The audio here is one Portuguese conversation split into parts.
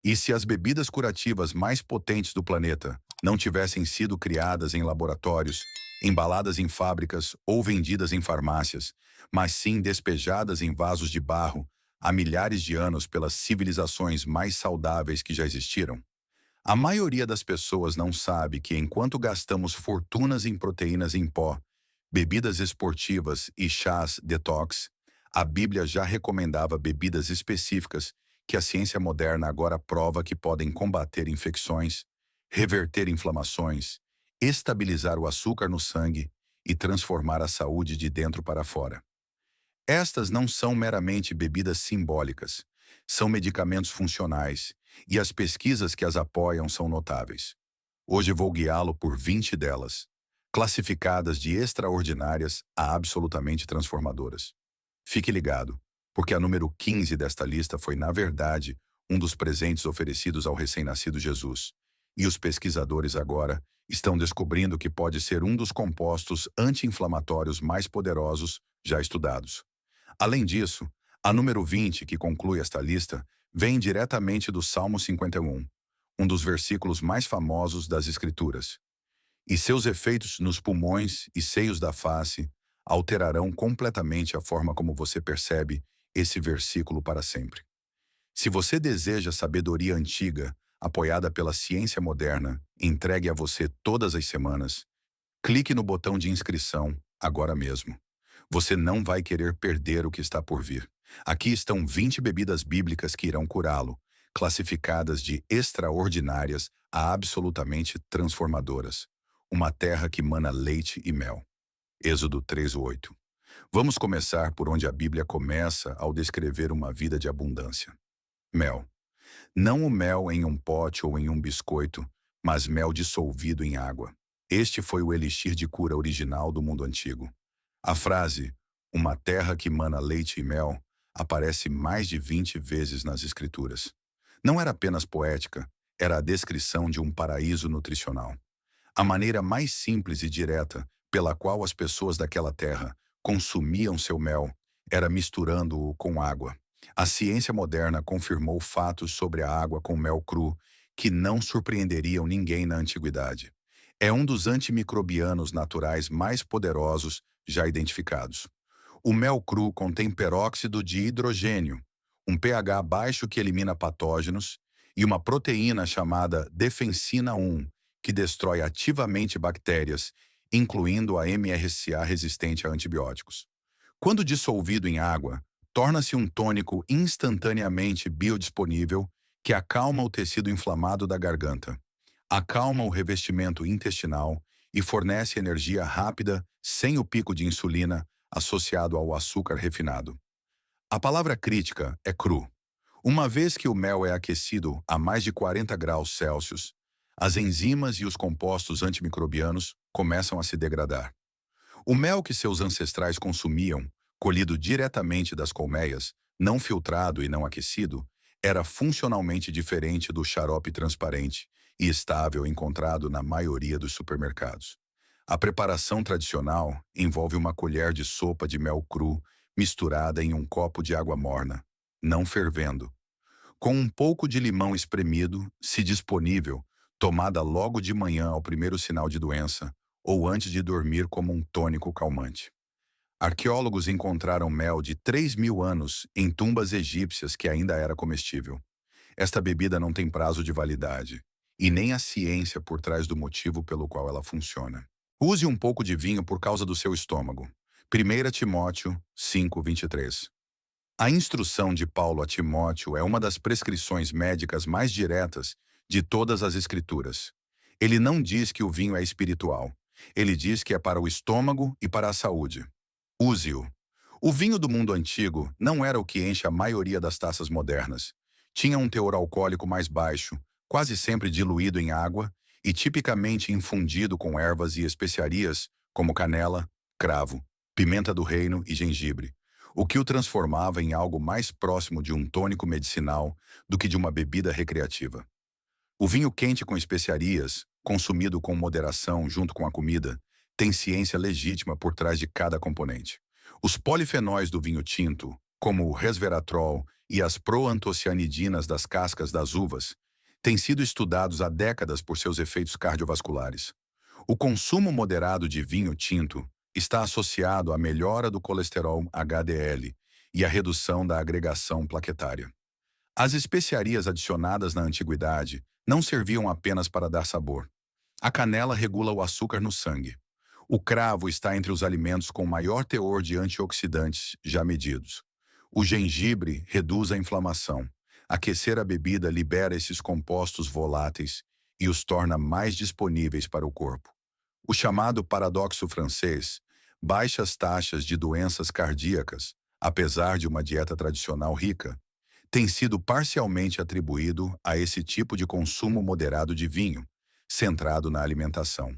E se as bebidas curativas mais potentes do planeta não tivessem sido criadas em laboratórios, embaladas em fábricas ou vendidas em farmácias, mas sim despejadas em vasos de barro há milhares de anos pelas civilizações mais saudáveis que já existiram? A maioria das pessoas não sabe que enquanto gastamos fortunas em proteínas em pó, bebidas esportivas e chás detox, a Bíblia já recomendava bebidas específicas que a ciência moderna agora prova que podem combater infecções, reverter inflamações, estabilizar o açúcar no sangue e transformar a saúde de dentro para fora. Estas não são meramente bebidas simbólicas, são medicamentos funcionais, e as pesquisas que as apoiam são notáveis. Hoje vou guiá-lo por 20 delas, classificadas de extraordinárias a absolutamente transformadoras. Fique ligado, porque a número 15 desta lista foi, na verdade, um dos presentes oferecidos ao recém-nascido Jesus. E os pesquisadores agora estão descobrindo que pode ser um dos compostos anti-inflamatórios mais poderosos já estudados. Além disso, a número 20, que conclui esta lista, vem diretamente do Salmo 51, um dos versículos mais famosos das Escrituras. E seus efeitos nos pulmões e seios da face alterarão completamente a forma como você percebe esse versículo para sempre. Se você deseja sabedoria antiga, apoiada pela ciência moderna, entregue a você todas as semanas, clique no botão de inscrição agora mesmo. Você não vai querer perder o que está por vir. Aqui estão 20 bebidas bíblicas que irão curá-lo, classificadas de extraordinárias a absolutamente transformadoras. Uma terra que mana leite e mel. Êxodo 3:8. Vamos começar por onde a Bíblia começa ao descrever uma vida de abundância. Mel. Não o mel em um pote ou em um biscoito, mas mel dissolvido em água. Este foi o elixir de cura original do mundo antigo. A frase, uma terra que mana leite e mel, aparece mais de 20 vezes nas Escrituras. Não era apenas poética, era a descrição de um paraíso nutricional. A maneira mais simples e direta pela qual as pessoas daquela terra consumiam seu mel era misturando-o com água. A ciência moderna confirmou fatos sobre a água com mel cru que não surpreenderiam ninguém na antiguidade. É um dos antimicrobianos naturais mais poderosos já identificados. O mel cru contém peróxido de hidrogênio, um pH baixo que elimina patógenos, e uma proteína chamada defensina 1, que destrói ativamente bactérias, incluindo a MRSA resistente a antibióticos. Quando dissolvido em água, torna-se um tônico instantaneamente biodisponível que acalma o tecido inflamado da garganta, acalma o revestimento intestinal e fornece energia rápida sem o pico de insulina associado ao açúcar refinado. A palavra crítica é cru. Uma vez que o mel é aquecido a mais de 40 graus Celsius, as enzimas e os compostos antimicrobianos começam a se degradar. O mel que seus ancestrais consumiam, colhido diretamente das colmeias, não filtrado e não aquecido, era funcionalmente diferente do xarope transparente e estável encontrado na maioria dos supermercados. A preparação tradicional envolve uma colher de sopa de mel cru misturada em um copo de água morna, não fervendo. Com um pouco de limão espremido, se disponível, tomada logo de manhã ao primeiro sinal de doença, ou antes de dormir como um tônico calmante. Arqueólogos encontraram mel de 3.000 anos em tumbas egípcias que ainda era comestível. Esta bebida não tem prazo de validade, e nem a ciência por trás do motivo pelo qual ela funciona. Use um pouco de vinho por causa do seu estômago. 1 Timóteo 5:23. A instrução de Paulo a Timóteo é uma das prescrições médicas mais diretas de todas as Escrituras. Ele não diz que o vinho é espiritual. Ele diz que é para o estômago e para a saúde. Use-o. O vinho do mundo antigo não era o que enche a maioria das taças modernas. Tinha um teor alcoólico mais baixo, quase sempre diluído em água e tipicamente infundido com ervas e especiarias como canela, cravo, pimenta do reino e gengibre, o que o transformava em algo mais próximo de um tônico medicinal do que de uma bebida recreativa. O vinho quente com especiarias, consumido com moderação junto com a comida, tem ciência legítima por trás de cada componente. Os polifenóis do vinho tinto, como o resveratrol e as proantocianidinas das cascas das uvas têm sido estudados há décadas por seus efeitos cardiovasculares. O consumo moderado de vinho tinto está associado à melhora do colesterol HDL e à redução da agregação plaquetária. As especiarias adicionadas na antiguidade não serviam apenas para dar sabor. A canela regula o açúcar no sangue. O cravo está entre os alimentos com maior teor de antioxidantes já medidos. O gengibre reduz a inflamação. Aquecer a bebida libera esses compostos voláteis e os torna mais disponíveis para o corpo. O chamado paradoxo francês, baixas taxas de doenças cardíacas, apesar de uma dieta tradicional rica, tem sido parcialmente atribuído a esse tipo de consumo moderado de vinho, centrado na alimentação.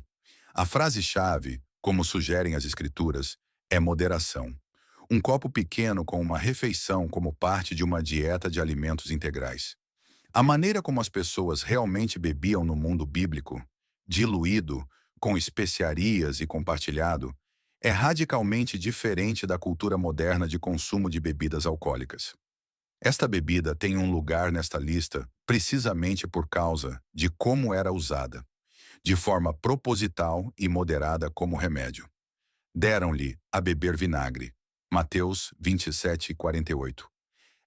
A frase-chave, como sugerem as escrituras, é moderação. Um copo pequeno com uma refeição como parte de uma dieta de alimentos integrais. A maneira como as pessoas realmente bebiam no mundo bíblico, diluído, com especiarias e compartilhado, é radicalmente diferente da cultura moderna de consumo de bebidas alcoólicas. Esta bebida tem um lugar nesta lista precisamente por causa de como era usada, de forma proposital e moderada como remédio. Deram-lhe a beber vinagre. Mateus 27:48.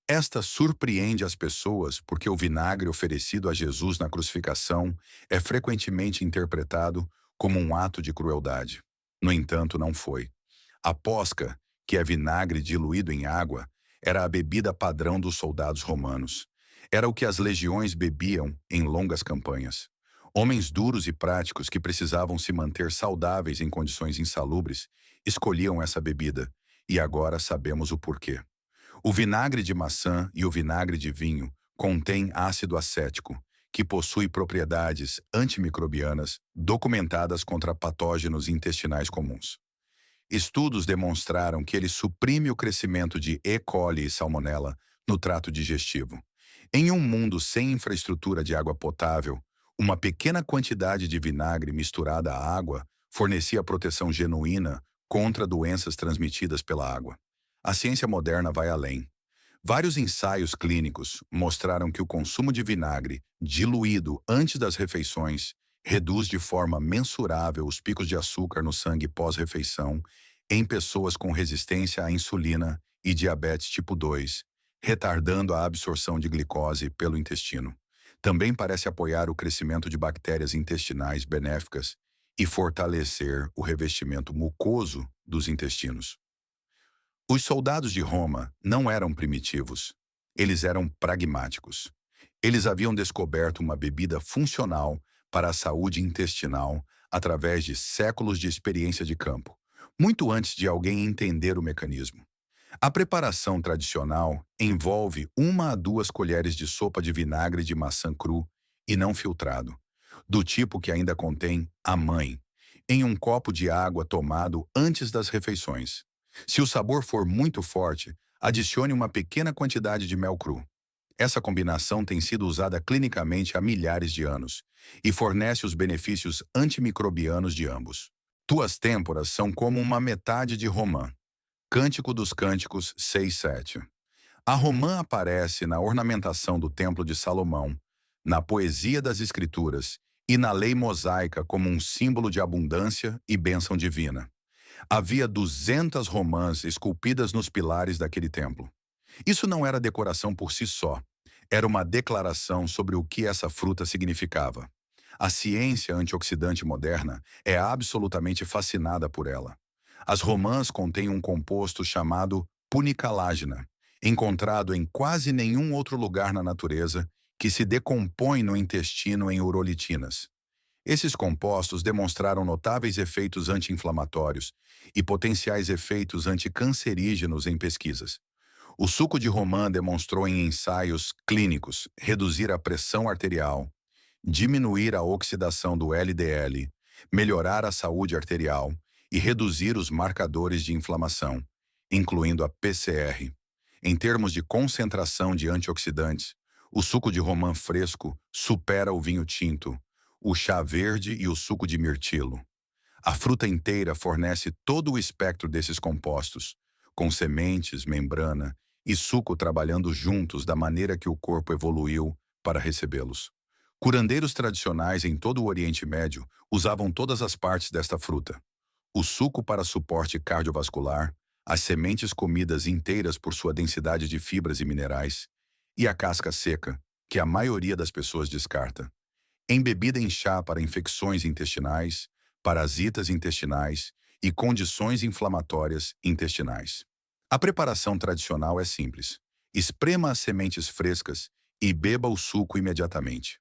Esta surpreende as pessoas porque o vinagre oferecido a Jesus na crucificação é frequentemente interpretado como um ato de crueldade. No entanto, não foi. A posca, que é vinagre diluído em água, era a bebida padrão dos soldados romanos. Era o que as legiões bebiam em longas campanhas. Homens duros e práticos que precisavam se manter saudáveis em condições insalubres escolhiam essa bebida, e agora sabemos o porquê. O vinagre de maçã e o vinagre de vinho contêm ácido acético, que possui propriedades antimicrobianas documentadas contra patógenos intestinais comuns. Estudos demonstraram que ele suprime o crescimento de E. coli e salmonella no trato digestivo. Em um mundo sem infraestrutura de água potável, uma pequena quantidade de vinagre misturada à água fornecia proteção genuína contra doenças transmitidas pela água. A ciência moderna vai além. Vários ensaios clínicos mostraram que o consumo de vinagre diluído antes das refeições reduz de forma mensurável os picos de açúcar no sangue pós-refeição em pessoas com resistência à insulina e diabetes tipo 2, retardando a absorção de glicose pelo intestino. Também parece apoiar o crescimento de bactérias intestinais benéficas e fortalecer o revestimento mucoso dos intestinos. Os soldados de Roma não eram primitivos, eles eram pragmáticos. Eles haviam descoberto uma bebida funcional para a saúde intestinal através de séculos de experiência de campo, muito antes de alguém entender o mecanismo. A preparação tradicional envolve 1 a 2 colheres de sopa de vinagre de maçã cru e não filtrado, do tipo que ainda contém a mãe, em um copo de água tomado antes das refeições. Se o sabor for muito forte, adicione uma pequena quantidade de mel cru. Essa combinação tem sido usada clinicamente há milhares de anos e fornece os benefícios antimicrobianos de ambos. Tuas têmporas são como uma metade de romã. Cântico dos Cânticos 6:7. A romã aparece na ornamentação do Templo de Salomão, na poesia das Escrituras e na lei mosaica como um símbolo de abundância e bênção divina. Havia 200 romãs esculpidas nos pilares daquele templo. Isso não era decoração por si só. Era uma declaração sobre o que essa fruta significava. A ciência antioxidante moderna é absolutamente fascinada por ela. As romãs contêm um composto chamado punicalágina, encontrado em quase nenhum outro lugar na natureza, que se decompõe no intestino em urolitinas. Esses compostos demonstraram notáveis efeitos anti-inflamatórios e potenciais efeitos anticancerígenos em pesquisas. O suco de romã demonstrou em ensaios clínicos reduzir a pressão arterial, diminuir a oxidação do LDL, melhorar a saúde arterial e reduzir os marcadores de inflamação, incluindo a PCR. Em termos de concentração de antioxidantes, o suco de romã fresco supera o vinho tinto, o chá verde e o suco de mirtilo. A fruta inteira fornece todo o espectro desses compostos, com sementes, membrana e suco trabalhando juntos da maneira que o corpo evoluiu para recebê-los. Curandeiros tradicionais em todo o Oriente Médio usavam todas as partes desta fruta: o suco para suporte cardiovascular, as sementes comidas inteiras por sua densidade de fibras e minerais, e a casca seca, que a maioria das pessoas descarta. Embebida em chá para infecções intestinais, parasitas intestinais e condições inflamatórias intestinais. A preparação tradicional é simples. Esprema as sementes frescas e beba o suco imediatamente.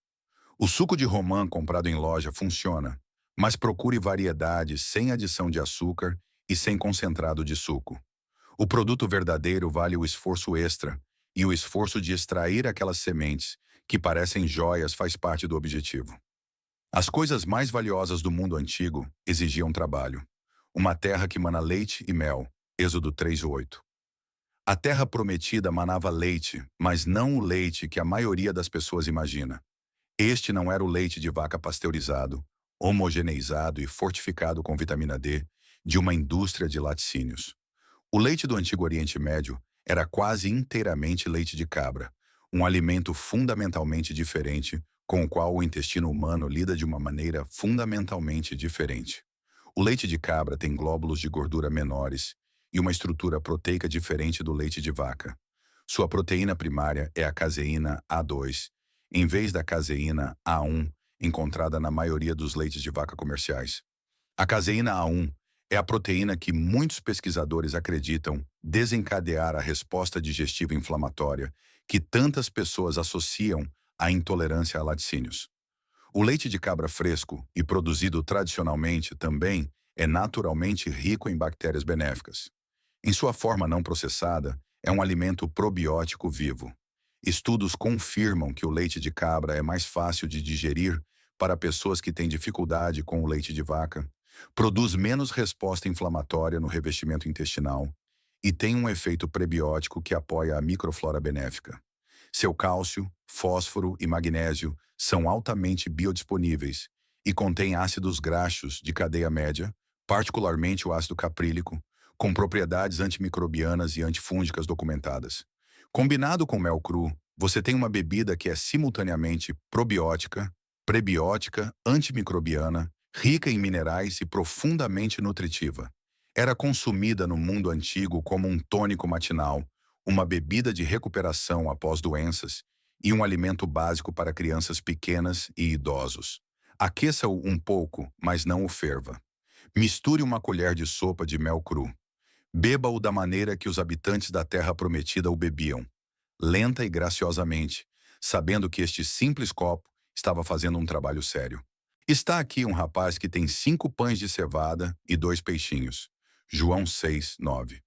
O suco de romã comprado em loja funciona, mas procure variedades sem adição de açúcar e sem concentrado de suco. O produto verdadeiro vale o esforço extra, e o esforço de extrair aquelas sementes, que parecem joias, faz parte do objetivo. As coisas mais valiosas do mundo antigo exigiam trabalho. Uma terra que mana leite e mel. Êxodo 3:8. A terra prometida manava leite, mas não o leite que a maioria das pessoas imagina. Este não era o leite de vaca pasteurizado, homogeneizado e fortificado com vitamina D de uma indústria de laticínios. O leite do Antigo Oriente Médio era quase inteiramente leite de cabra, um alimento fundamentalmente diferente com o qual o intestino humano lida de uma maneira fundamentalmente diferente. O leite de cabra tem glóbulos de gordura menores e uma estrutura proteica diferente do leite de vaca. Sua proteína primária é a caseína A2, em vez da caseína A1, encontrada na maioria dos leites de vaca comerciais. A caseína A1 é a proteína que muitos pesquisadores acreditam desencadear a resposta digestiva inflamatória que tantas pessoas associam à intolerância a laticínios. O leite de cabra fresco e produzido tradicionalmente também é naturalmente rico em bactérias benéficas. Em sua forma não processada, é um alimento probiótico vivo. Estudos confirmam que o leite de cabra é mais fácil de digerir para pessoas que têm dificuldade com o leite de vaca, produz menos resposta inflamatória no revestimento intestinal e tem um efeito prebiótico que apoia a microflora benéfica. Seu cálcio, fósforo e magnésio são altamente biodisponíveis e contém ácidos graxos de cadeia média, particularmente o ácido caprílico, com propriedades antimicrobianas e antifúngicas documentadas. Combinado com mel cru, você tem uma bebida que é simultaneamente probiótica, prebiótica, antimicrobiana, rica em minerais e profundamente nutritiva. Era consumida no mundo antigo como um tônico matinal, uma bebida de recuperação após doenças e um alimento básico para crianças pequenas e idosos. Aqueça-o um pouco, mas não o ferva. Misture uma colher de sopa de mel cru. Beba-o da maneira que os habitantes da Terra Prometida o bebiam, lenta e graciosamente, sabendo que este simples copo estava fazendo um trabalho sério. Está aqui um rapaz que tem 5 pães de cevada e 2 peixinhos. João 6:9.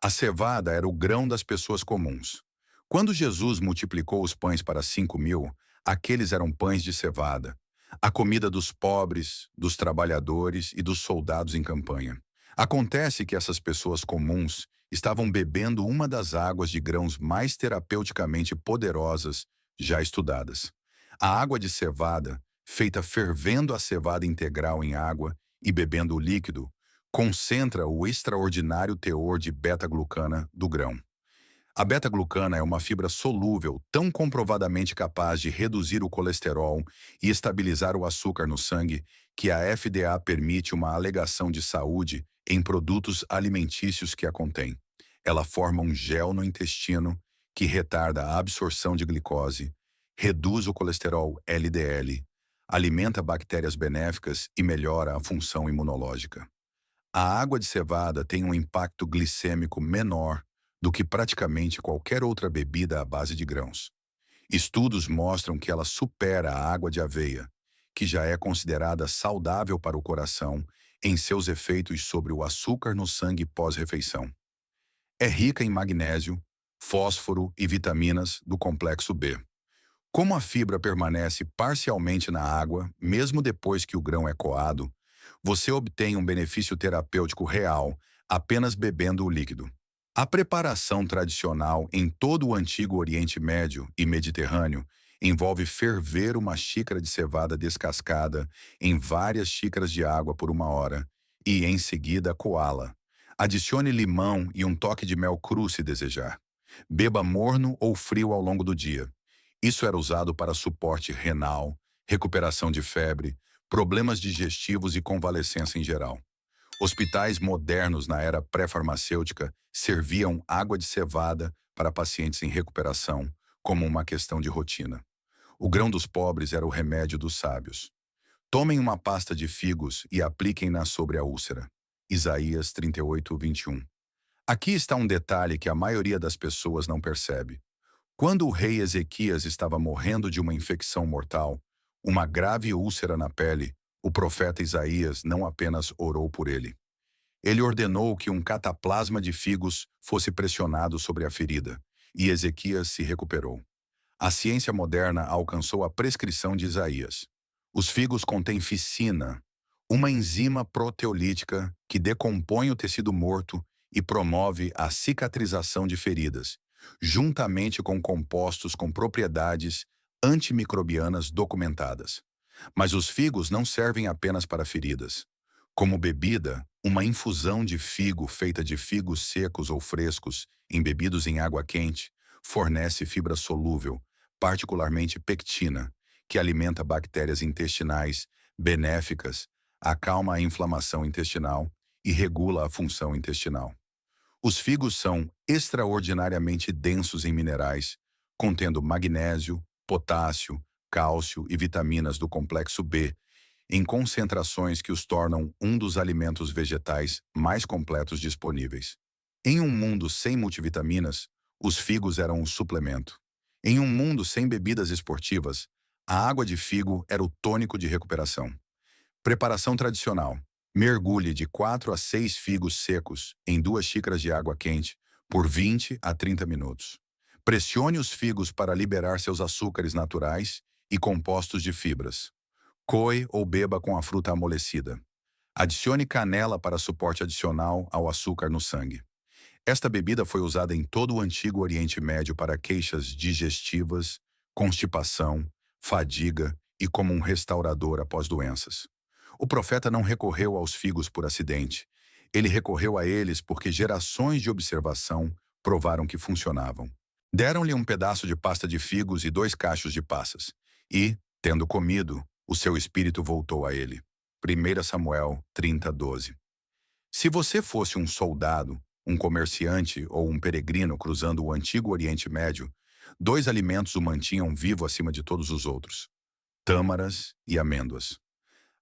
A cevada era o grão das pessoas comuns. Quando Jesus multiplicou os pães para 5.000, aqueles eram pães de cevada, a comida dos pobres, dos trabalhadores e dos soldados em campanha. Acontece que essas pessoas comuns estavam bebendo uma das águas de grãos mais terapeuticamente poderosas já estudadas. A água de cevada, feita fervendo a cevada integral em água e bebendo o líquido, concentra o extraordinário teor de beta-glucana do grão. A beta-glucana é uma fibra solúvel tão comprovadamente capaz de reduzir o colesterol e estabilizar o açúcar no sangue que a FDA permite uma alegação de saúde em produtos alimentícios que a contém. Ela forma um gel no intestino que retarda a absorção de glicose, reduz o colesterol LDL, alimenta bactérias benéficas e melhora a função imunológica. A água de cevada tem um impacto glicêmico menor do que praticamente qualquer outra bebida à base de grãos. Estudos mostram que ela supera a água de aveia, que já é considerada saudável para o coração, em seus efeitos sobre o açúcar no sangue pós-refeição. É rica em magnésio, fósforo e vitaminas do complexo B. Como a fibra permanece parcialmente na água, mesmo depois que o grão é coado, você obtém um benefício terapêutico real apenas bebendo o líquido. A preparação tradicional em todo o Antigo Oriente Médio e Mediterrâneo envolve ferver uma xícara de cevada descascada em várias xícaras de água por 1 hora e, em seguida, coá-la. Adicione limão e um toque de mel cru se desejar. Beba morno ou frio ao longo do dia. Isso era usado para suporte renal, recuperação de febre, problemas digestivos e convalescença em geral. Hospitais modernos na era pré-farmacêutica serviam água de cevada para pacientes em recuperação, como uma questão de rotina. O grão dos pobres era o remédio dos sábios. Tomem uma pasta de figos e apliquem-na sobre a úlcera. Isaías 38, 21. Aqui está um detalhe que a maioria das pessoas não percebe. Quando o rei Ezequias estava morrendo de uma infecção mortal, uma grave úlcera na pele, o profeta Isaías não apenas orou por ele. Ele ordenou que um cataplasma de figos fosse pressionado sobre a ferida, e Ezequias se recuperou. A ciência moderna alcançou a prescrição de Isaías. Os figos contêm ficina, uma enzima proteolítica que decompõe o tecido morto e promove a cicatrização de feridas, juntamente com compostos com propriedades antimicrobianas documentadas. Mas os figos não servem apenas para feridas. Como bebida, uma infusão de figo feita de figos secos ou frescos, embebidos em água quente, fornece fibra solúvel, particularmente pectina, que alimenta bactérias intestinais benéficas, acalma a inflamação intestinal e regula a função intestinal. Os figos são extraordinariamente densos em minerais, contendo magnésio, potássio, cálcio e vitaminas do complexo B, em concentrações que os tornam um dos alimentos vegetais mais completos disponíveis. Em um mundo sem multivitaminas, os figos eram um suplemento. Em um mundo sem bebidas esportivas, a água de figo era o tônico de recuperação. Preparação tradicional. Mergulhe de 4 a 6 figos secos em 2 xícaras de água quente por 20 a 30 minutos. Pressione os figos para liberar seus açúcares naturais e compostos de fibras. Coe ou beba com a fruta amolecida. Adicione canela para suporte adicional ao açúcar no sangue. Esta bebida foi usada em todo o antigo Oriente Médio para queixas digestivas, constipação, fadiga e como um restaurador após doenças. O profeta não recorreu aos figos por acidente. Ele recorreu a eles porque gerações de observação provaram que funcionavam. Deram-lhe um pedaço de pasta de figos e 2 cachos de passas. E, tendo comido, o seu espírito voltou a ele. 1 Samuel 30, 12. Se você fosse um soldado, um comerciante ou um peregrino cruzando o antigo Oriente Médio, 2 alimentos o mantinham vivo acima de todos os outros: tâmaras e amêndoas.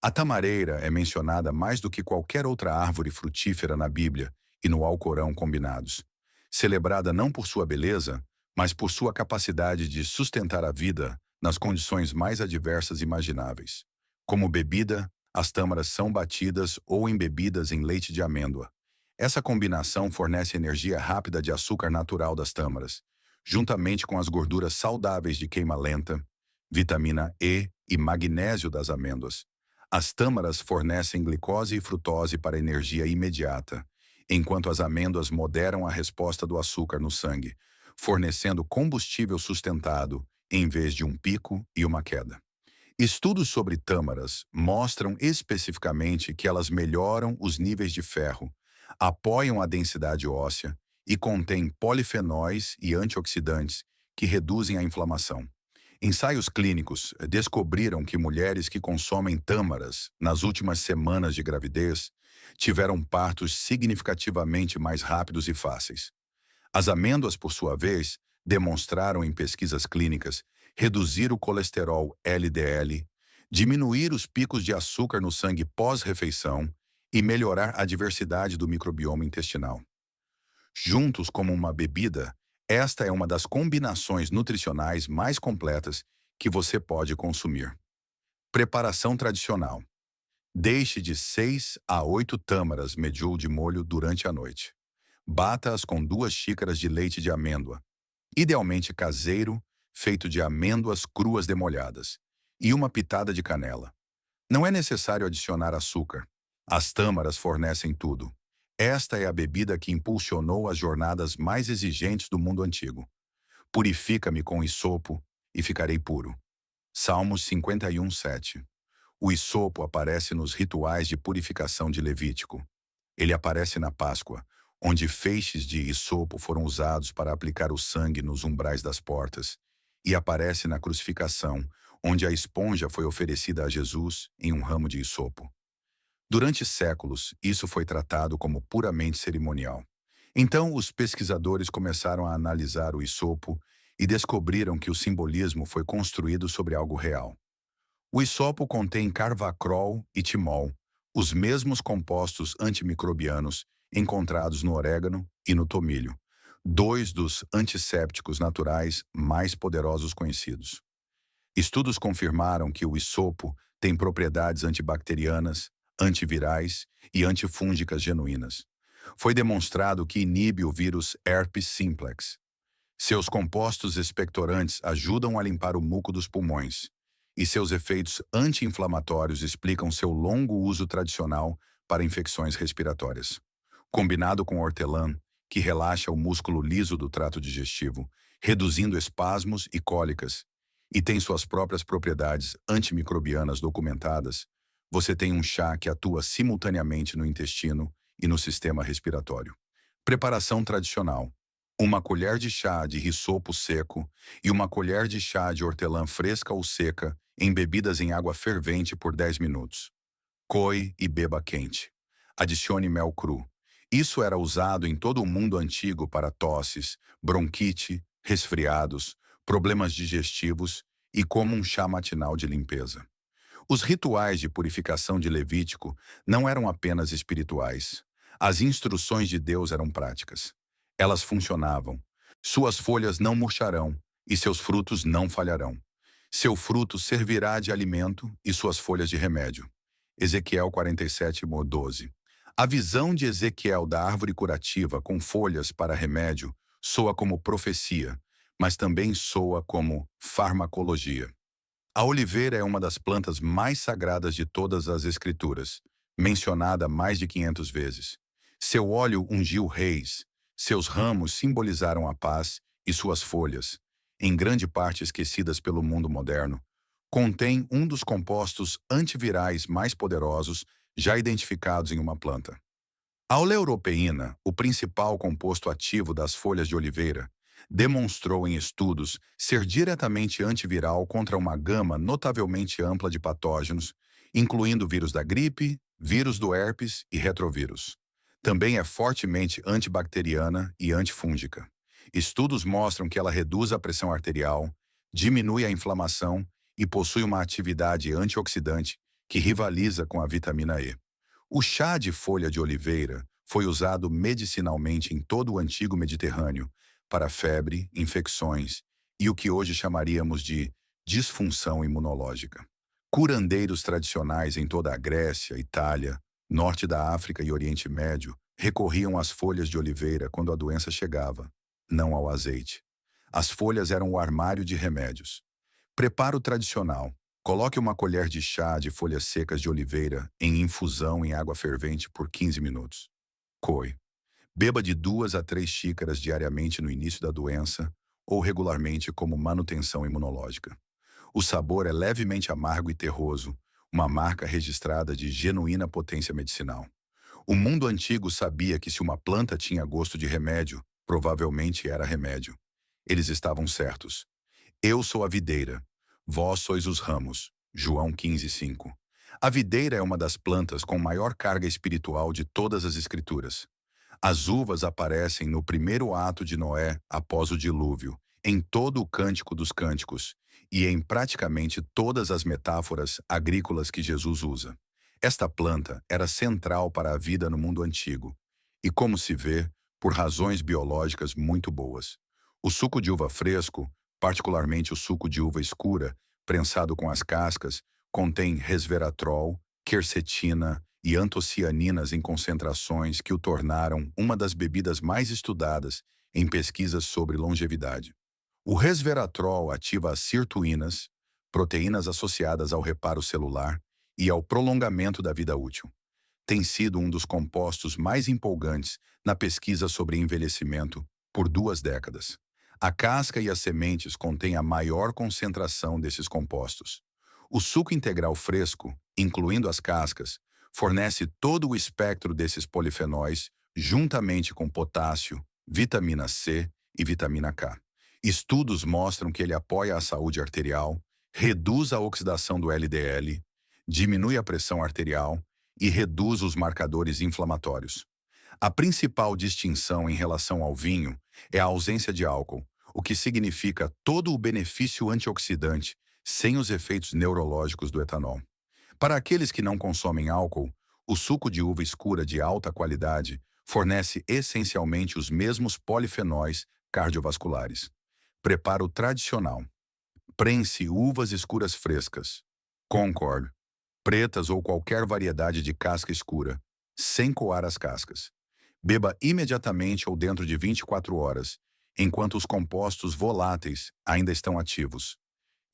A tamareira é mencionada mais do que qualquer outra árvore frutífera na Bíblia e no Alcorão combinados. Celebrada não por sua beleza, mas por sua capacidade de sustentar a vida nas condições mais adversas imagináveis. Como bebida, as tâmaras são batidas ou embebidas em leite de amêndoa. Essa combinação fornece energia rápida de açúcar natural das tâmaras, juntamente com as gorduras saudáveis de queima lenta, vitamina E e magnésio das amêndoas. As tâmaras fornecem glicose e frutose para energia imediata, enquanto as amêndoas moderam a resposta do açúcar no sangue, fornecendo combustível sustentado em vez de um pico e uma queda. Estudos sobre tâmaras mostram especificamente que elas melhoram os níveis de ferro, apoiam a densidade óssea e contêm polifenóis e antioxidantes que reduzem a inflamação. Ensaios clínicos descobriram que mulheres que consomem tâmaras nas últimas semanas de gravidez tiveram partos significativamente mais rápidos e fáceis. As amêndoas, por sua vez, demonstraram em pesquisas clínicas reduzir o colesterol LDL, diminuir os picos de açúcar no sangue pós-refeição e melhorar a diversidade do microbioma intestinal. Juntos como uma bebida, esta é uma das combinações nutricionais mais completas que você pode consumir. Preparação tradicional. Deixe de 6 a 8 tâmaras medjool de molho durante a noite. Bata-as com 2 xícaras de leite de amêndoa, idealmente caseiro, feito de amêndoas cruas demolhadas, e uma pitada de canela. Não é necessário adicionar açúcar. As tâmaras fornecem tudo. Esta é a bebida que impulsionou as jornadas mais exigentes do mundo antigo. Purifica-me com hisopo e ficarei puro. Salmos 51, 7. O hisopo aparece nos rituais de purificação de Levítico. Ele aparece na Páscoa, onde feixes de isopo foram usados para aplicar o sangue nos umbrais das portas, e aparece na crucificação, onde a esponja foi oferecida a Jesus em um ramo de isopo. Durante séculos, isso foi tratado como puramente cerimonial. Então, os pesquisadores começaram a analisar o isopo e descobriram que o simbolismo foi construído sobre algo real. O hisopo contém carvacrol e timol, os mesmos compostos antimicrobianos encontrados no orégano e no tomilho, dois dos antissépticos naturais mais poderosos conhecidos. Estudos confirmaram que o hisopo tem propriedades antibacterianas, antivirais e antifúngicas genuínas. Foi demonstrado que inibe o vírus herpes simplex. Seus compostos expectorantes ajudam a limpar o muco dos pulmões, e seus efeitos anti-inflamatórios explicam seu longo uso tradicional para infecções respiratórias. Combinado com hortelã, que relaxa o músculo liso do trato digestivo, reduzindo espasmos e cólicas, e tem suas próprias propriedades antimicrobianas documentadas, você tem um chá que atua simultaneamente no intestino e no sistema respiratório. Preparação tradicional: uma colher de chá de hisopo seco e uma colher de chá de hortelã fresca ou seca embebidas em água fervente por 10 minutos. Coe e beba quente. Adicione mel cru. Isso era usado em todo o mundo antigo para tosses, bronquite, resfriados, problemas digestivos e como um chá matinal de limpeza. Os rituais de purificação de Levítico não eram apenas espirituais. As instruções de Deus eram práticas. Elas funcionavam. Suas folhas não murcharão e seus frutos não falharão. Seu fruto servirá de alimento e suas folhas de remédio. Ezequiel 47:12. A visão de Ezequiel da árvore curativa com folhas para remédio soa como profecia, mas também soa como farmacologia. A oliveira é uma das plantas mais sagradas de todas as Escrituras, mencionada mais de 500 vezes. Seu óleo ungiu reis, seus ramos simbolizaram a paz e suas folhas, em grande parte esquecidas pelo mundo moderno, contém um dos compostos antivirais mais poderosos já identificados em uma planta. A oleuropeína, o principal composto ativo das folhas de oliveira, demonstrou em estudos ser diretamente antiviral contra uma gama notavelmente ampla de patógenos, incluindo vírus da gripe, vírus do herpes e retrovírus. Também é fortemente antibacteriana e antifúngica. Estudos mostram que ela reduz a pressão arterial, diminui a inflamação e possui uma atividade antioxidante que rivaliza com a vitamina E. O chá de folha de oliveira foi usado medicinalmente em todo o antigo Mediterrâneo para febre, infecções e o que hoje chamaríamos de disfunção imunológica. Curandeiros tradicionais em toda a Grécia, Itália, norte da África e Oriente Médio recorriam às folhas de oliveira quando a doença chegava, não ao azeite. As folhas eram o armário de remédios. Preparo tradicional: coloque uma colher de chá de folhas secas de oliveira em infusão em água fervente por 15 minutos. Coe. Beba de 2 a 3 xícaras diariamente no início da doença ou regularmente como manutenção imunológica. O sabor é levemente amargo e terroso, uma marca registrada de genuína potência medicinal. O mundo antigo sabia que se uma planta tinha gosto de remédio, provavelmente era remédio. Eles estavam certos. Eu sou a videira, vós sois os ramos. João 15:5. A videira é uma das plantas com maior carga espiritual de todas as Escrituras. As uvas aparecem no primeiro ato de Noé após o dilúvio, em todo o Cântico dos Cânticos e em praticamente todas as metáforas agrícolas que Jesus usa. Esta planta era central para a vida no mundo antigo e, como se vê, por razões biológicas muito boas. O suco de uva fresco, particularmente o suco de uva escura, prensado com as cascas, contém resveratrol, quercetina e antocianinas em concentrações que o tornaram uma das bebidas mais estudadas em pesquisas sobre longevidade. O resveratrol ativa as sirtuínas, proteínas associadas ao reparo celular e ao prolongamento da vida útil. Tem sido um dos compostos mais empolgantes na pesquisa sobre envelhecimento por 2 décadas. A casca e as sementes contêm a maior concentração desses compostos. O suco integral fresco, incluindo as cascas, fornece todo o espectro desses polifenóis juntamente com potássio, vitamina C e vitamina K. Estudos mostram que ele apoia a saúde arterial, reduz a oxidação do LDL, diminui a pressão arterial e reduz os marcadores inflamatórios. A principal distinção em relação ao vinho é a ausência de álcool, o que significa todo o benefício antioxidante sem os efeitos neurológicos do etanol. Para aqueles que não consomem álcool, o suco de uva escura de alta qualidade fornece essencialmente os mesmos polifenóis cardiovasculares. Preparo tradicional. Prense uvas escuras frescas. Concord, pretas ou qualquer variedade de casca escura, sem coar as cascas. Beba imediatamente ou dentro de 24 horas, enquanto os compostos voláteis ainda estão ativos.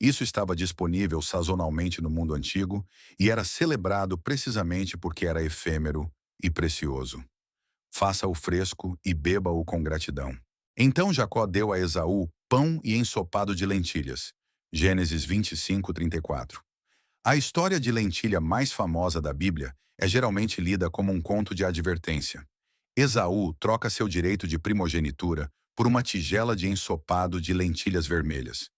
Isso estava disponível sazonalmente no mundo antigo e era celebrado precisamente porque era efêmero e precioso. Faça-o fresco e beba-o com gratidão. Então Jacó deu a Esaú pão e ensopado de lentilhas. Gênesis 25:34. A história de lentilha mais famosa da Bíblia é geralmente lida como um conto de advertência. Esaú troca seu direito de primogenitura por uma tigela de ensopado de lentilhas vermelhas.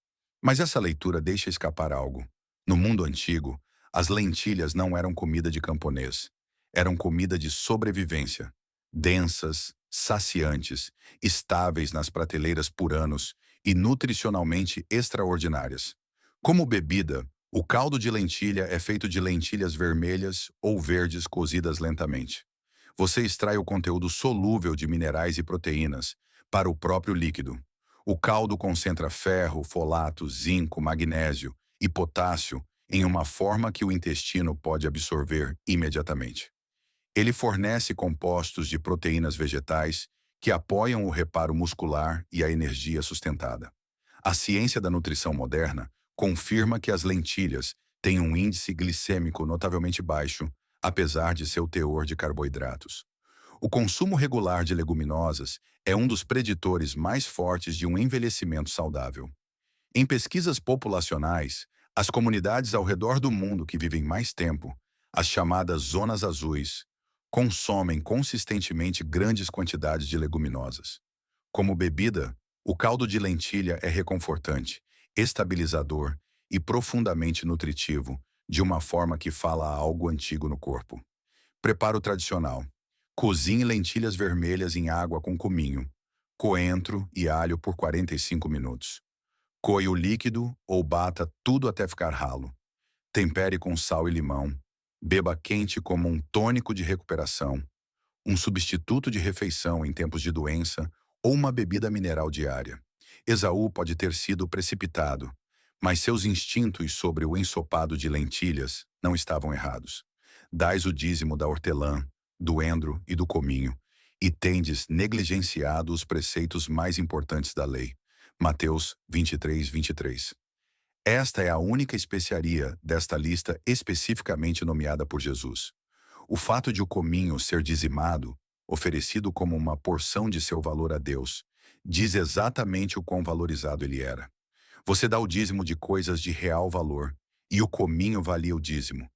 Mas essa leitura deixa escapar algo. No mundo antigo, as lentilhas não eram comida de camponês. Eram comida de sobrevivência. Densas, saciantes, estáveis nas prateleiras por anos e nutricionalmente extraordinárias. Como bebida, o caldo de lentilha é feito de lentilhas vermelhas ou verdes cozidas lentamente. Você extrai o conteúdo solúvel de minerais e proteínas para o próprio líquido. O caldo concentra ferro, folato, zinco, magnésio e potássio em uma forma que o intestino pode absorver imediatamente. Ele fornece compostos de proteínas vegetais que apoiam o reparo muscular e a energia sustentada. A ciência da nutrição moderna confirma que as lentilhas têm um índice glicêmico notavelmente baixo, apesar de seu teor de carboidratos. O consumo regular de leguminosas é um dos preditores mais fortes de um envelhecimento saudável. Em pesquisas populacionais, as comunidades ao redor do mundo que vivem mais tempo, as chamadas zonas azuis, consomem consistentemente grandes quantidades de leguminosas. Como bebida, o caldo de lentilha é reconfortante, estabilizador e profundamente nutritivo, de uma forma que fala a algo antigo no corpo. Preparo tradicional. Cozinhe lentilhas vermelhas em água com cominho, coentro e alho por 45 minutos. Coe o líquido ou bata tudo até ficar ralo. Tempere com sal e limão. Beba quente como um tônico de recuperação, um substituto de refeição em tempos de doença ou uma bebida mineral diária. Esaú pode ter sido precipitado, mas seus instintos sobre o ensopado de lentilhas não estavam errados. Dais o dízimo da hortelã, do endro e do cominho, e tendes negligenciado os preceitos mais importantes da lei. Mateus 23:23. Esta é a única especiaria desta lista especificamente nomeada por Jesus. O fato de o cominho ser dizimado, oferecido como uma porção de seu valor a Deus, diz exatamente o quão valorizado ele era. Você dá o dízimo de coisas de real valor, e o cominho valia o dízimo.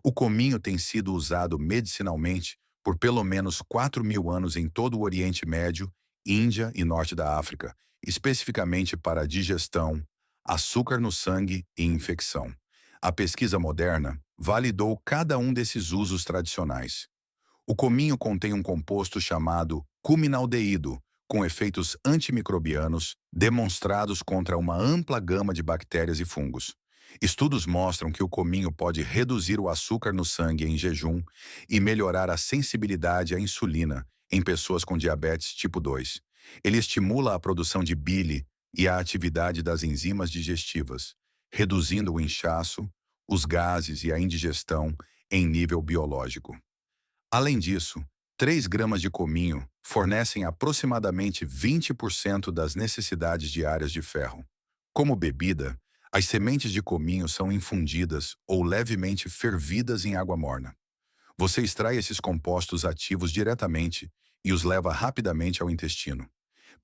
O cominho tem sido usado medicinalmente por pelo menos 4.000 anos em todo o Oriente Médio, Índia e Norte da África, especificamente para digestão, açúcar no sangue e infecção. A pesquisa moderna validou cada um desses usos tradicionais. O cominho contém um composto chamado cuminaldeído, com efeitos antimicrobianos demonstrados contra uma ampla gama de bactérias e fungos. Estudos mostram que o cominho pode reduzir o açúcar no sangue em jejum e melhorar a sensibilidade à insulina em pessoas com diabetes tipo 2. Ele estimula a produção de bile e a atividade das enzimas digestivas, reduzindo o inchaço, os gases e a indigestão em nível biológico. Além disso, 3 gramas de cominho fornecem aproximadamente 20% das necessidades diárias de ferro. Como bebida, as sementes de cominho são infundidas ou levemente fervidas em água morna. Você extrai esses compostos ativos diretamente e os leva rapidamente ao intestino.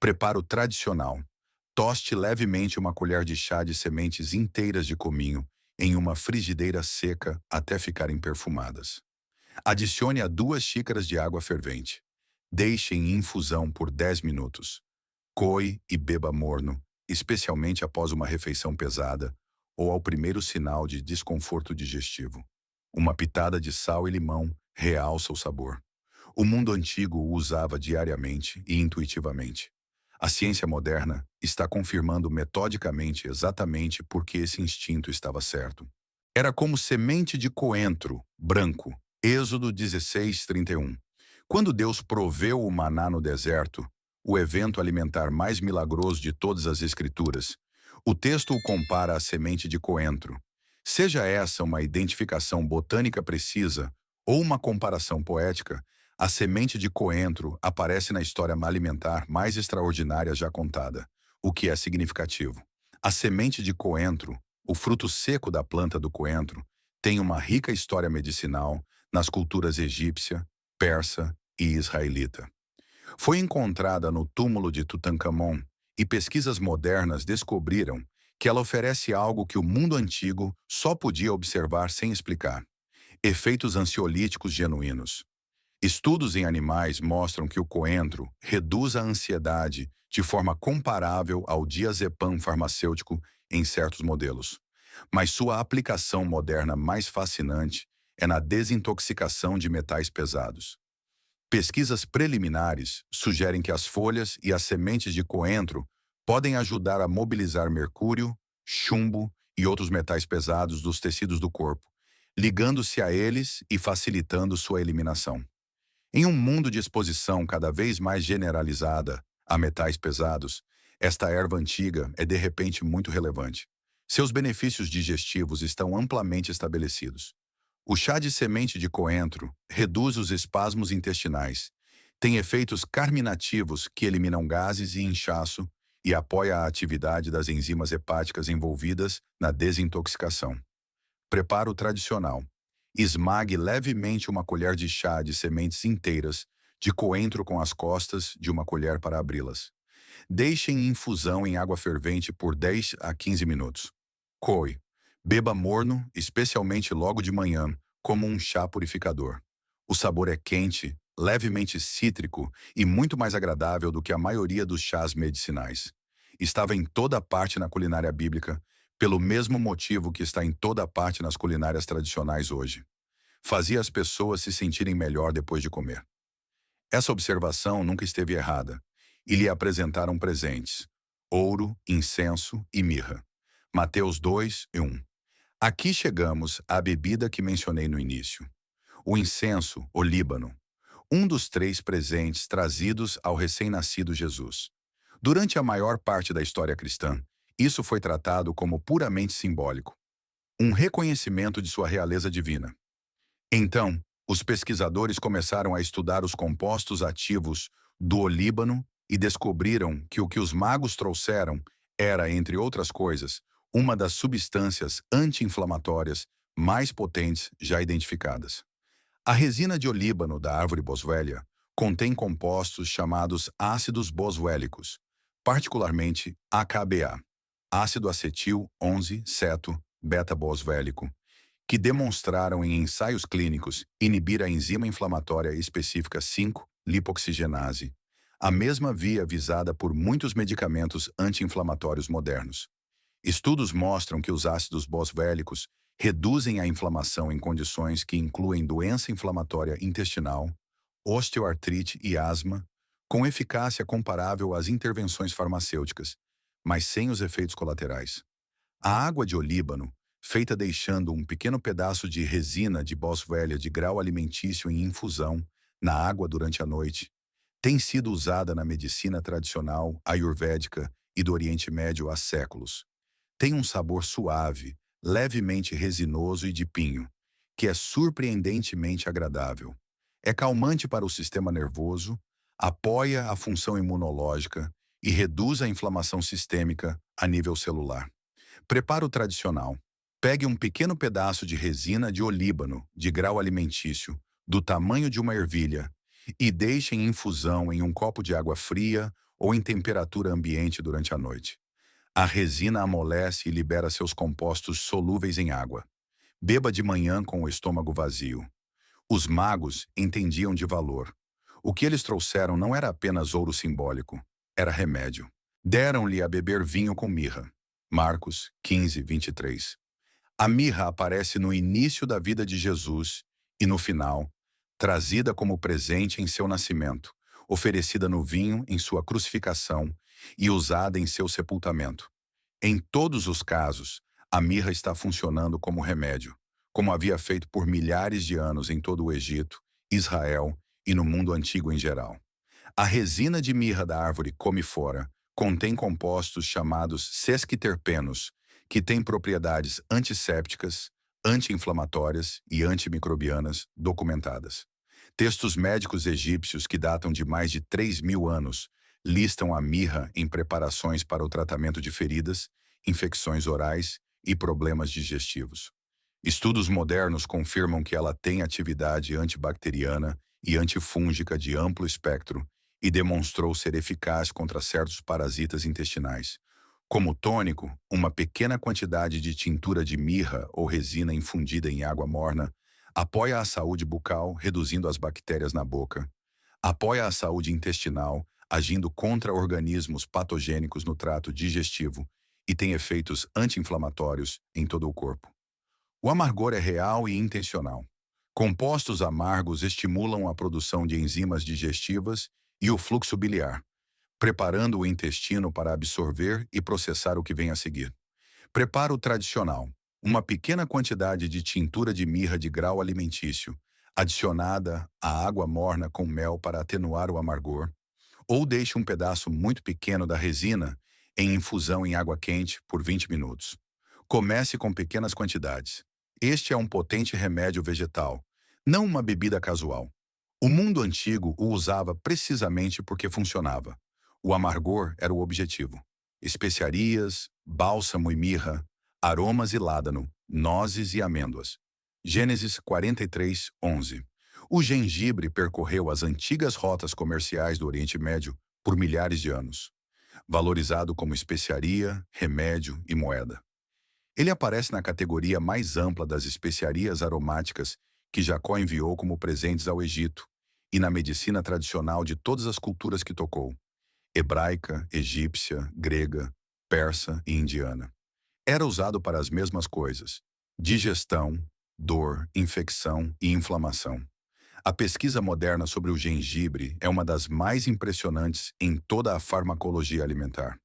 Preparo tradicional. Toste levemente uma colher de chá de sementes inteiras de cominho em uma frigideira seca até ficarem perfumadas. Adicione a 2 xícaras de água fervente. Deixe em infusão por 10 minutos. Coe e beba morno, especialmente após uma refeição pesada ou ao primeiro sinal de desconforto digestivo. Uma pitada de sal e limão realça o sabor. O mundo antigo o usava diariamente e intuitivamente. A ciência moderna está confirmando metodicamente exatamente por que esse instinto estava certo. Era como semente de coentro, branco. Êxodo 16:31. Quando Deus proveu o maná no deserto, o evento alimentar mais milagroso de todas as Escrituras, o texto o compara à semente de coentro. Seja essa uma identificação botânica precisa ou uma comparação poética, a semente de coentro aparece na história alimentar mais extraordinária já contada, o que é significativo. A semente de coentro, o fruto seco da planta do coentro, tem uma rica história medicinal nas culturas egípcia, persa e israelita. Foi encontrada no túmulo de Tutancâmon e pesquisas modernas descobriram que ela oferece algo que o mundo antigo só podia observar sem explicar: efeitos ansiolíticos genuínos. Estudos em animais mostram que o coentro reduz a ansiedade de forma comparável ao diazepam farmacêutico em certos modelos. Mas sua aplicação moderna mais fascinante é na desintoxicação de metais pesados. Pesquisas preliminares sugerem que as folhas e as sementes de coentro podem ajudar a mobilizar mercúrio, chumbo e outros metais pesados dos tecidos do corpo, ligando-se a eles e facilitando sua eliminação. Em um mundo de exposição cada vez mais generalizada a metais pesados, esta erva antiga é de repente muito relevante. Seus benefícios digestivos estão amplamente estabelecidos. O chá de semente de coentro reduz os espasmos intestinais, tem efeitos carminativos que eliminam gases e inchaço e apoia a atividade das enzimas hepáticas envolvidas na desintoxicação. Preparo tradicional. Esmague levemente uma colher de chá de sementes inteiras de coentro com as costas de uma colher para abri-las. Deixe em infusão em água fervente por 10 a 15 minutos. Coe. Beba morno, especialmente logo de manhã, como um chá purificador. O sabor é quente, levemente cítrico e muito mais agradável do que a maioria dos chás medicinais. Estava em toda parte na culinária bíblica, pelo mesmo motivo que está em toda parte nas culinárias tradicionais hoje. Fazia as pessoas se sentirem melhor depois de comer. Essa observação nunca esteve errada, e lhe apresentaram presentes: ouro, incenso e mirra. Mateus 2:1. Aqui chegamos à bebida que mencionei no início. O incenso, o líbano, um dos 3 presentes trazidos ao recém-nascido Jesus. Durante a maior parte da história cristã, isso foi tratado como puramente simbólico, um reconhecimento de sua realeza divina. Então, os pesquisadores começaram a estudar os compostos ativos do olíbano e descobriram que o que os magos trouxeram era, entre outras coisas, uma das substâncias anti-inflamatórias mais potentes já identificadas. A resina de olíbano da árvore boswellia contém compostos chamados ácidos boswellicos, particularmente AKBA, ácido acetil 11-ceto beta-boswellico, que demonstraram em ensaios clínicos inibir a enzima inflamatória específica 5-lipoxigenase, a mesma via visada por muitos medicamentos anti-inflamatórios modernos. Estudos mostram que os ácidos boswellicos reduzem a inflamação em condições que incluem doença inflamatória intestinal, osteoartrite e asma, com eficácia comparável às intervenções farmacêuticas, mas sem os efeitos colaterais. A água de olíbano, feita deixando um pequeno pedaço de resina de boswellia de grau alimentício em infusão na água durante a noite, tem sido usada na medicina tradicional ayurvédica e do Oriente Médio há séculos. Tem um sabor suave, levemente resinoso e de pinho, que é surpreendentemente agradável. É calmante para o sistema nervoso, apoia a função imunológica e reduz a inflamação sistêmica a nível celular. Preparo tradicional. Pegue um pequeno pedaço de resina de olíbano de grau alimentício, do tamanho de uma ervilha, e deixe em infusão em um copo de água fria ou em temperatura ambiente durante a noite. A resina amolece e libera seus compostos solúveis em água. Beba de manhã com o estômago vazio. Os magos entendiam de valor. O que eles trouxeram não era apenas ouro simbólico, era remédio. Deram-lhe a beber vinho com mirra. Marcos 15, 23. A mirra aparece no início da vida de Jesus e no final, trazida como presente em seu nascimento, oferecida no vinho em sua crucificação e usada em seu sepultamento. Em todos os casos, a mirra está funcionando como remédio, como havia feito por milhares de anos em todo o Egito, Israel e no mundo antigo em geral. A resina de mirra da árvore comifora contém compostos chamados sesquiterpenos, que têm propriedades antissépticas, anti-inflamatórias e antimicrobianas documentadas. Textos médicos egípcios que datam de mais de 3.000 anos listam a mirra em preparações para o tratamento de feridas, infecções orais e problemas digestivos. Estudos modernos confirmam que ela tem atividade antibacteriana e antifúngica de amplo espectro e demonstrou ser eficaz contra certos parasitas intestinais. Como tônico, uma pequena quantidade de tintura de mirra ou resina infundida em água morna apoia a saúde bucal, reduzindo as bactérias na boca. Apoia a saúde intestinal, agindo contra organismos patogênicos no trato digestivo e tem efeitos anti-inflamatórios em todo o corpo. O amargor é real e intencional. Compostos amargos estimulam a produção de enzimas digestivas e o fluxo biliar, preparando o intestino para absorver e processar o que vem a seguir. Preparo tradicional: uma pequena quantidade de tintura de mirra de grau alimentício, adicionada à água morna com mel para atenuar o amargor, ou deixe um pedaço muito pequeno da resina em infusão em água quente por 20 minutos. Comece com pequenas quantidades. Este é um potente remédio vegetal, não uma bebida casual. O mundo antigo o usava precisamente porque funcionava. O amargor era o objetivo. Especiarias, bálsamo e mirra, aromas e ládano, nozes e amêndoas. Gênesis 43, 11. O gengibre percorreu as antigas rotas comerciais do Oriente Médio por milhares de anos, valorizado como especiaria, remédio e moeda. Ele aparece na categoria mais ampla das especiarias aromáticas que Jacó enviou como presentes ao Egito e na medicina tradicional de todas as culturas que tocou: hebraica, egípcia, grega, persa e indiana. Era usado para as mesmas coisas: digestão, dor, infecção e inflamação. A pesquisa moderna sobre o gengibre é uma das mais impressionantes em toda a farmacologia alimentar.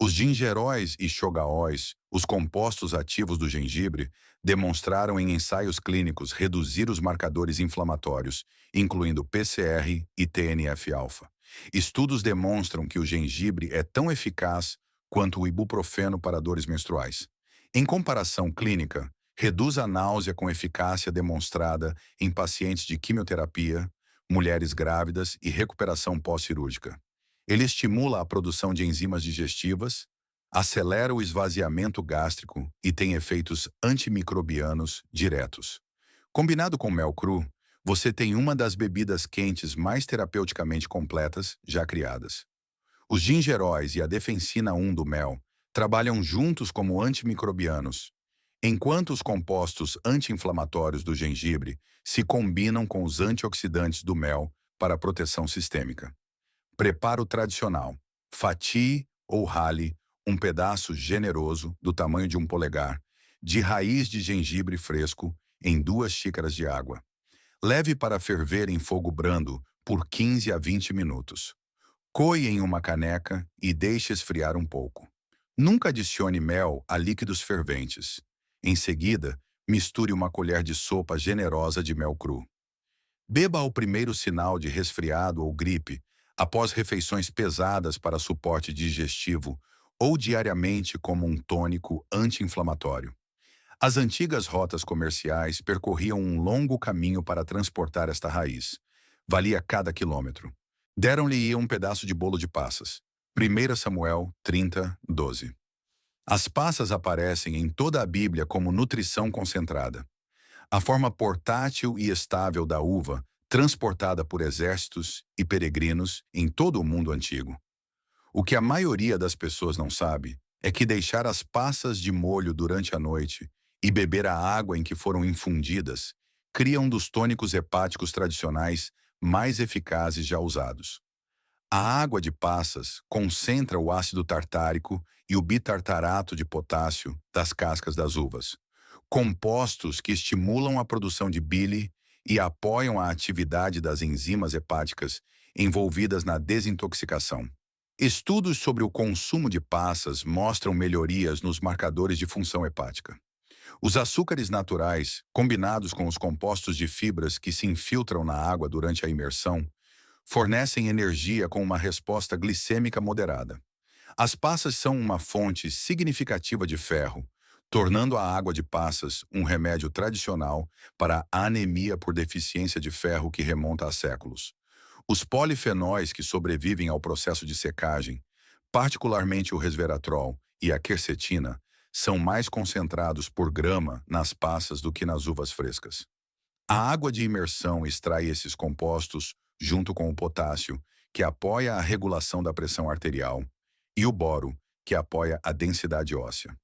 Os gingeróis e xogaóis, os compostos ativos do gengibre, demonstraram em ensaios clínicos reduzir os marcadores inflamatórios, incluindo PCR e TNF-alfa. Estudos demonstram que o gengibre é tão eficaz quanto o ibuprofeno para dores menstruais. Em comparação clínica, reduz a náusea com eficácia demonstrada em pacientes de quimioterapia, mulheres grávidas e recuperação pós-cirúrgica. Ele estimula a produção de enzimas digestivas, acelera o esvaziamento gástrico e tem efeitos antimicrobianos diretos. Combinado com mel cru, você tem uma das bebidas quentes mais terapeuticamente completas já criadas. Os gingeróis e a defensina 1 do mel trabalham juntos como antimicrobianos, enquanto os compostos anti-inflamatórios do gengibre se combinam com os antioxidantes do mel para proteção sistêmica. Preparo tradicional: fatie ou rale um pedaço generoso, do tamanho de um polegar, de raiz de gengibre fresco em 2 xícaras de água. Leve para ferver em fogo brando por 15 a 20 minutos. Coe em uma caneca e deixe esfriar um pouco. Nunca adicione mel a líquidos ferventes. Em seguida, misture uma colher de sopa generosa de mel cru. Beba ao primeiro sinal de resfriado ou gripe, após refeições pesadas para suporte digestivo ou diariamente como um tônico anti-inflamatório. As antigas rotas comerciais percorriam um longo caminho para transportar esta raiz. Valia cada quilômetro. Deram-lhe um pedaço de bolo de passas. 1 Samuel 30, 12. As passas aparecem em toda a Bíblia como nutrição concentrada. A forma portátil e estável da uva, transportada por exércitos e peregrinos em todo o mundo antigo. O que a maioria das pessoas não sabe é que deixar as passas de molho durante a noite e beber a água em que foram infundidas cria um dos tônicos hepáticos tradicionais mais eficazes já usados. A água de passas concentra o ácido tartárico e o bitartarato de potássio das cascas das uvas, compostos que estimulam a produção de bile e apoiam a atividade das enzimas hepáticas envolvidas na desintoxicação. Estudos sobre o consumo de passas mostram melhorias nos marcadores de função hepática. Os açúcares naturais, combinados com os compostos de fibras que se infiltram na água durante a imersão, fornecem energia com uma resposta glicêmica moderada. As passas são uma fonte significativa de ferro, tornando a água de passas um remédio tradicional para a anemia por deficiência de ferro que remonta a séculos. Os polifenóis que sobrevivem ao processo de secagem, particularmente o resveratrol e a quercetina, são mais concentrados por grama nas passas do que nas uvas frescas. A água de imersão extrai esses compostos junto com o potássio, que apoia a regulação da pressão arterial, e o boro, que apoia a densidade óssea.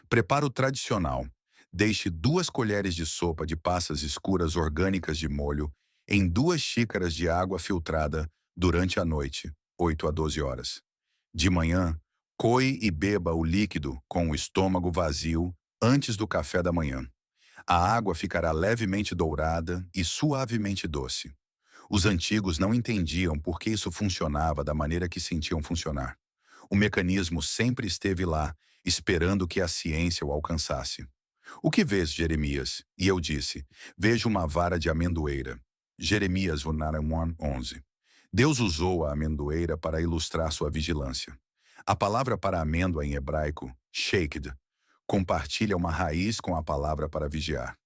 Preparo tradicional. Deixe 2 colheres de sopa de passas escuras orgânicas de molho em 2 xícaras de água filtrada durante a noite, 8 a 12 horas. De manhã, coe e beba o líquido com o estômago vazio antes do café da manhã. A água ficará levemente dourada e suavemente doce. Os antigos não entendiam por que isso funcionava da maneira que sentiam funcionar. O mecanismo sempre esteve lá, esperando que a ciência o alcançasse. O que vês, Jeremias? E eu disse, vejo uma vara de amendoeira. Jeremias 1:11. Deus usou a amendoeira para ilustrar sua vigilância. A palavra para amêndoa em hebraico, sheked, compartilha uma raiz com a palavra para vigiar.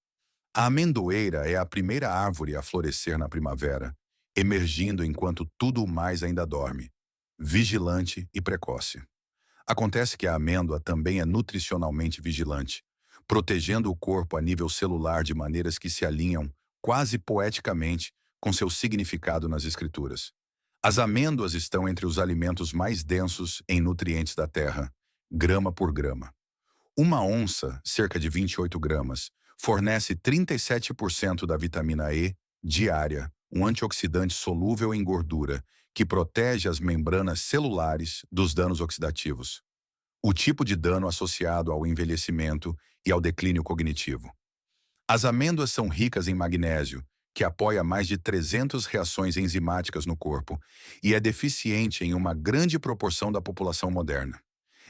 A amendoeira é a primeira árvore a florescer na primavera, emergindo enquanto tudo mais ainda dorme, vigilante e precoce. Acontece que a amêndoa também é nutricionalmente vigilante, protegendo o corpo a nível celular de maneiras que se alinham, quase poeticamente, com seu significado nas Escrituras. As amêndoas estão entre os alimentos mais densos em nutrientes da terra, grama por grama. Uma onça, cerca de 28 gramas, fornece 37% da vitamina E diária, um antioxidante solúvel em gordura, que protege as membranas celulares dos danos oxidativos. O tipo de dano associado ao envelhecimento e ao declínio cognitivo. As amêndoas são ricas em magnésio, que apoia mais de 300 reações enzimáticas no corpo e é deficiente em uma grande proporção da população moderna.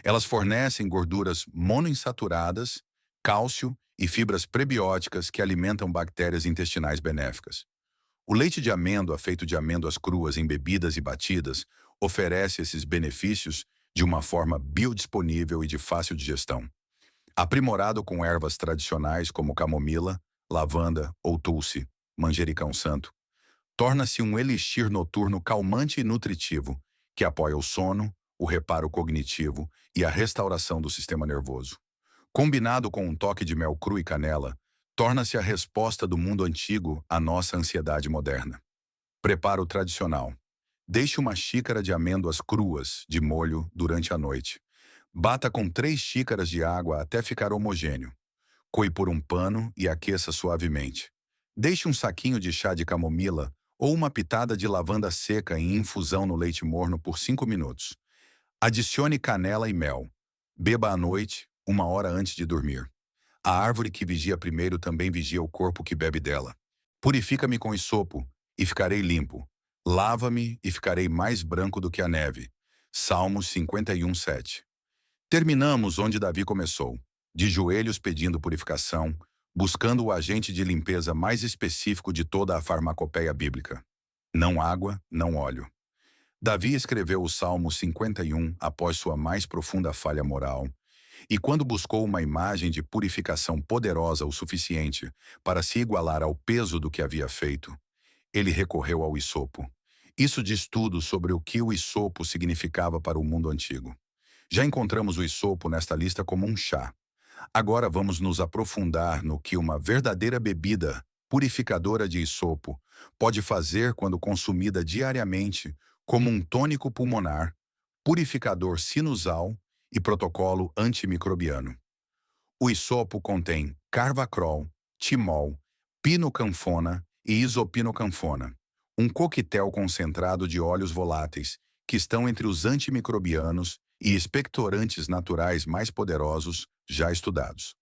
Elas fornecem gorduras monoinsaturadas, cálcio e fibras prebióticas que alimentam bactérias intestinais benéficas. O leite de amêndoa, feito de amêndoas cruas em bebidas e batidas, oferece esses benefícios de uma forma biodisponível e de fácil digestão. Aprimorado com ervas tradicionais como camomila, lavanda ou tulsi, manjericão santo, torna-se um elixir noturno calmante e nutritivo, que apoia o sono, o reparo cognitivo e a restauração do sistema nervoso. Combinado com um toque de mel cru e canela, torna-se a resposta do mundo antigo à nossa ansiedade moderna. Preparo tradicional. Deixe uma xícara de amêndoas cruas de molho durante a noite. Bata com 3 xícaras de água até ficar homogêneo. Coe por um pano e aqueça suavemente. Deixe um saquinho de chá de camomila ou uma pitada de lavanda seca em infusão no leite morno por 5 minutos. Adicione canela e mel. Beba à noite, 1 hora antes de dormir. A árvore que vigia primeiro também vigia o corpo que bebe dela. Purifica-me com hisopo, e ficarei limpo. Lava-me, e ficarei mais branco do que a neve. Salmos 51:7. Terminamos onde Davi começou, de joelhos pedindo purificação, buscando o agente de limpeza mais específico de toda a farmacopeia bíblica. Não água, não óleo. Davi escreveu o Salmo 51 após sua mais profunda falha moral, e quando buscou uma imagem de purificação poderosa o suficiente para se igualar ao peso do que havia feito, ele recorreu ao hisopo. Isso diz tudo sobre o que o hisopo significava para o mundo antigo. Já encontramos o hisopo nesta lista como um chá. Agora vamos nos aprofundar no que uma verdadeira bebida purificadora de hisopo pode fazer quando consumida diariamente como um tônico pulmonar, purificador sinusal e protocolo antimicrobiano. O hisopo contém carvacrol, timol, pinocanfona e isopinocanfona, Um coquetel concentrado de óleos voláteis, que estão entre os antimicrobianos e expectorantes naturais mais poderosos já estudados.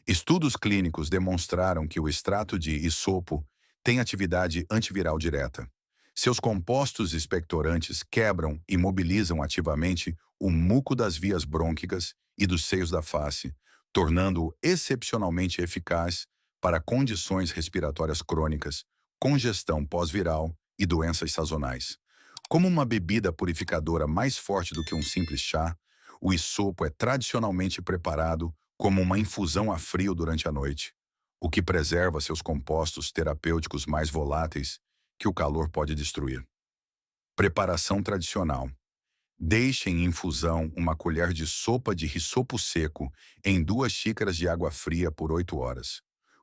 Estudos clínicos demonstraram que o extrato de hisopo tem atividade antiviral direta. Seus compostos expectorantes quebram e mobilizam ativamente o muco das vias brônquicas e dos seios da face, tornando-o excepcionalmente eficaz para condições respiratórias crônicas, congestão pós-viral e doenças sazonais. Como uma bebida purificadora mais forte do que um simples chá, o hisopo é tradicionalmente preparado como uma infusão a frio durante a noite, o que preserva seus compostos terapêuticos mais voláteis que o calor pode destruir. Preparação tradicional. Deixe em infusão uma colher de sopa de hisopo seco em 2 xícaras de água fria por 8 horas.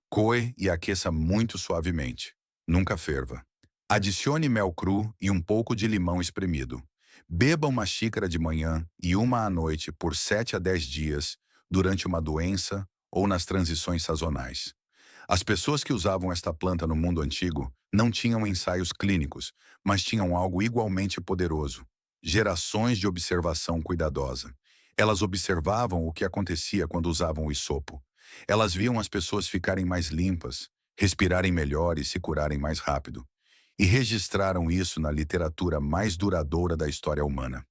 Coe e aqueça muito suavemente. Nunca ferva. Adicione mel cru e um pouco de limão espremido. Beba uma xícara de manhã e uma à noite por 7 a 10 dias durante uma doença ou nas transições sazonais. As pessoas que usavam esta planta no mundo antigo não tinham ensaios clínicos, mas tinham algo igualmente poderoso: gerações de observação cuidadosa. Elas observavam o que acontecia quando usavam o hisopo. Elas viam as pessoas ficarem mais limpas, respirarem melhor e se curarem mais rápido. E registraram isso na literatura mais duradoura da história humana.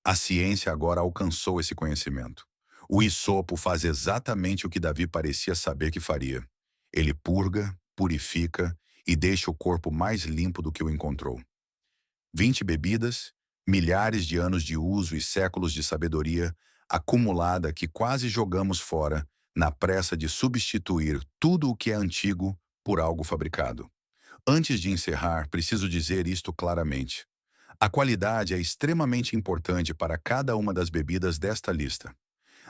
A ciência agora alcançou esse conhecimento. O hisopo faz exatamente o que Davi parecia saber que faria. Ele purga, purifica e deixa o corpo mais limpo do que o encontrou. 20 bebidas, milhares de anos de uso e séculos de sabedoria acumulada que quase jogamos fora na pressa de substituir tudo o que é antigo por algo fabricado. Antes de encerrar, preciso dizer isto claramente. A qualidade é extremamente importante para cada uma das bebidas desta lista.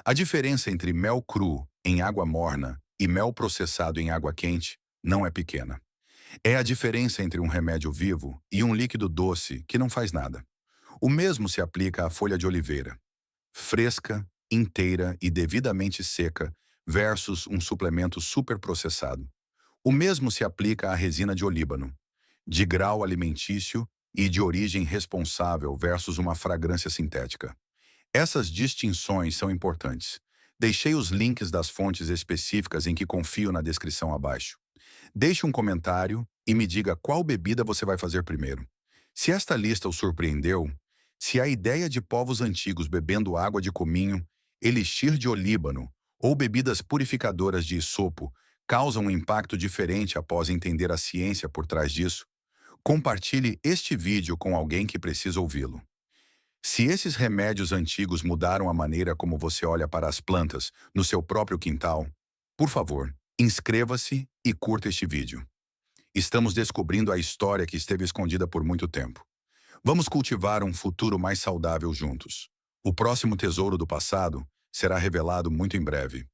A diferença entre mel cru em água morna e mel processado em água quente não é pequena. É a diferença entre um remédio vivo e um líquido doce que não faz nada. O mesmo se aplica à folha de oliveira, fresca, inteira e devidamente seca, versus um suplemento superprocessado. O mesmo se aplica à resina de olíbano, de grau alimentício e de origem responsável versus uma fragrância sintética. Essas distinções são importantes. Deixei os links das fontes específicas em que confio na descrição abaixo. Deixe um comentário e me diga qual bebida você vai fazer primeiro. Se esta lista o surpreendeu, se a ideia de povos antigos bebendo água de cominho, elixir de olíbano ou bebidas purificadoras de hisopo causam um impacto diferente após entender a ciência por trás disso, compartilhe este vídeo com alguém que precisa ouvi-lo. Se esses remédios antigos mudaram a maneira como você olha para as plantas no seu próprio quintal, por favor, inscreva-se e curta este vídeo. Estamos descobrindo a história que esteve escondida por muito tempo. Vamos cultivar um futuro mais saudável juntos. O próximo tesouro do passado será revelado muito em breve.